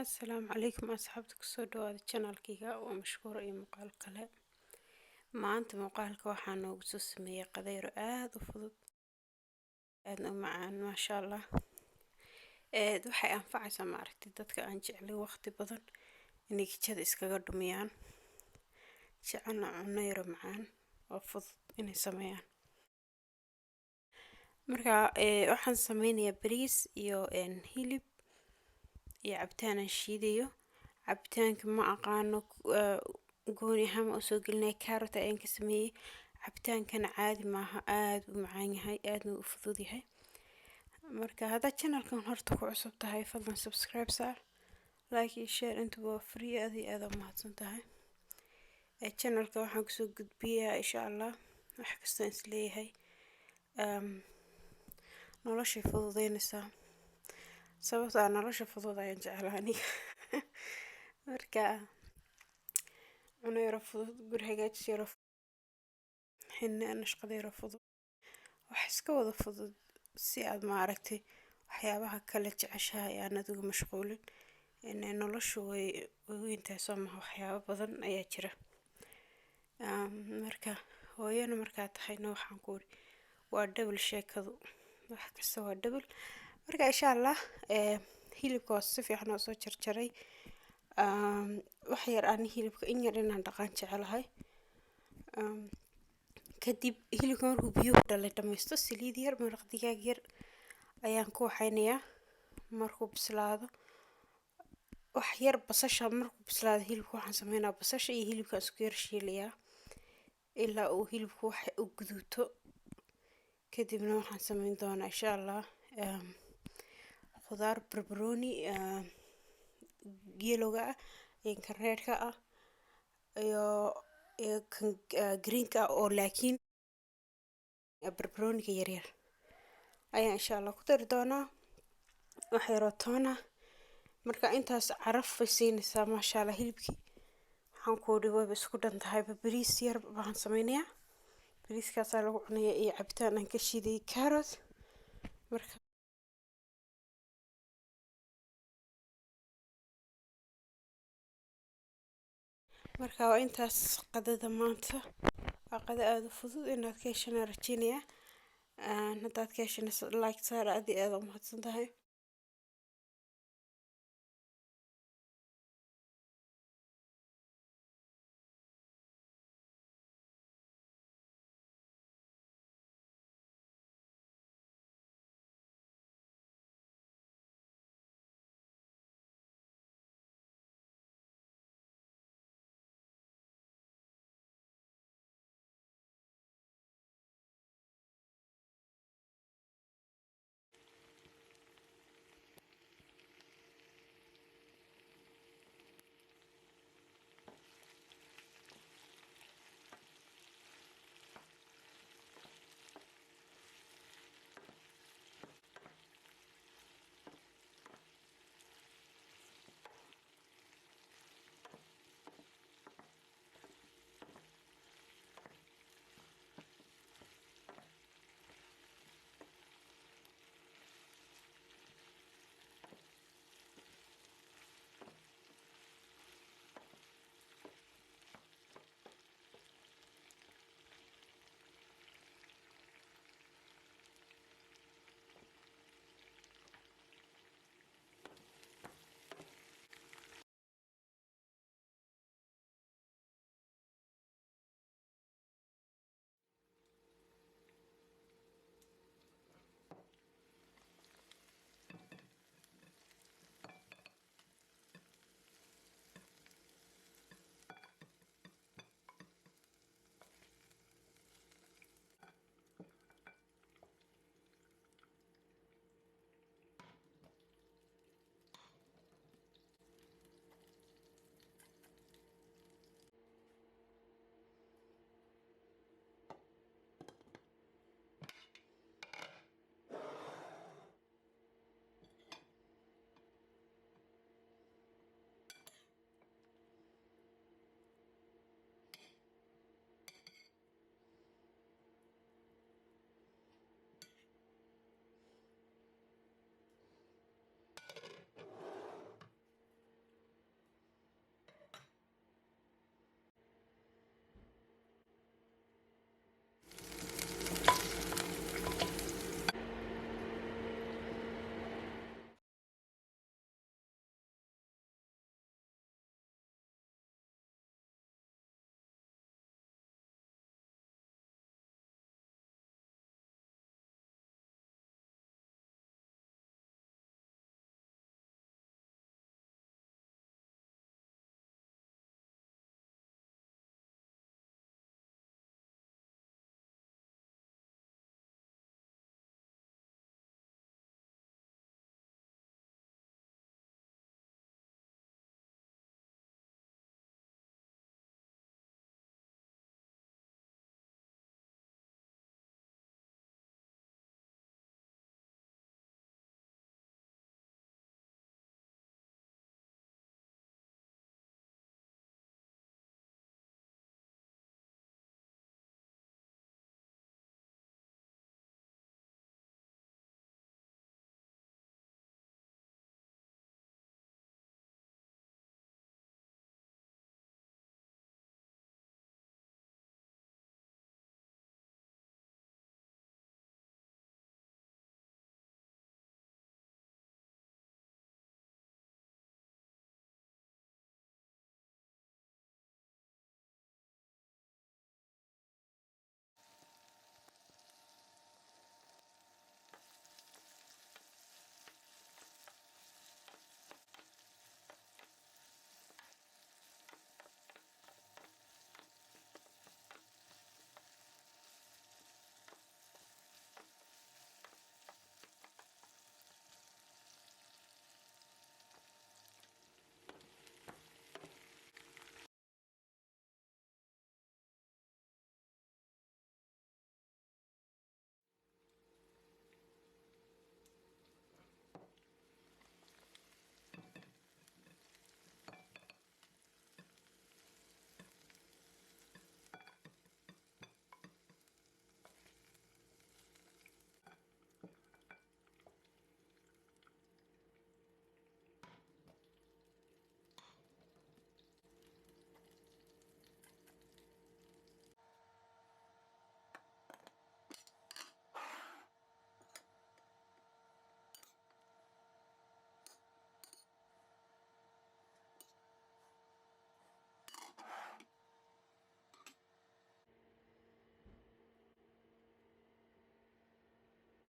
السلام عليكم أصحابتك سودو هذا channel كيغا ومشهور أي مقال كله ما أنت مقالك وحنا وجسس مية قدير وفضل معان ما شاء الله waxay anfacaysaa maaragtay dadka aan jeclay waqti badan inay jikada iskaga dhumiyaan jecelna cunno yar macaan oo fudud inay sameeyaan marka waxaan sameynayaa bariis iyo hilib iyo cabitaan aan shiidayo cabitaanka ma aqaano gooni ahaan oo soo gelinay carrot ayaan ka sameeyay cabitaankana caadi maaha aad u macaan yahay aadna u fudud yahay marka hada channelkan horta ku cusub tahay fadlan subscribe saar like iyo share intuba free aad mahadsan tahay channelka waxaan ku soo gudbiyaa insha Allah wax kasta is leeyahay nolosha fududeynaysa sababta nolosha fudud ayaan jeclahay marka cunno yar fudud guri hagaajis yar xinna nashqad yar fudud wax iska wada fudud si aad maaragtay waxyaabaha kala jeceshahay aan adigu mashquulin in noloshu way intaas oo waxyaabo badan ayaa jira marka hooyana markaa tahayna waxaan ku waa double sheekadu wax kasta waa double marka insha Allah hilibka si fiican oo soo jarjaray wax yar aan hilibka in yar inaan dhaqan jecelahay kadib hilibka markuu biyo dhalay dhamaysto saliid yar maraq digaag yar ayaan ku waxaynayaa markuu bislaado wax yar basasha markuu bislaado hilibka waxaan sameynaa basasha iyo hilibka isku yar shiilayaa ilaa uu hilibku wax u guduuto kadibna waxaan sameyn doonaa insha Allah khudaar barbarooni geelowga iyo reedka iyo greenka oo laakiin barbarooniga yar ayaa insha Allah ku dari doonaa wax yar oo toona marka intaas caraf siinaysa ma sha Allah hilibkii waxaan ku dhigo isku dhantahay bariis yar baan sameynayaa bariiskaas lagu cunayaa iyo cabitaan aan ka shiiday carrot marka waa intaas qadada maanta waa qada aad u fudud inaad ka heshaan rajiinaya hadaad ka heshaan like saar aad u mahadsantahay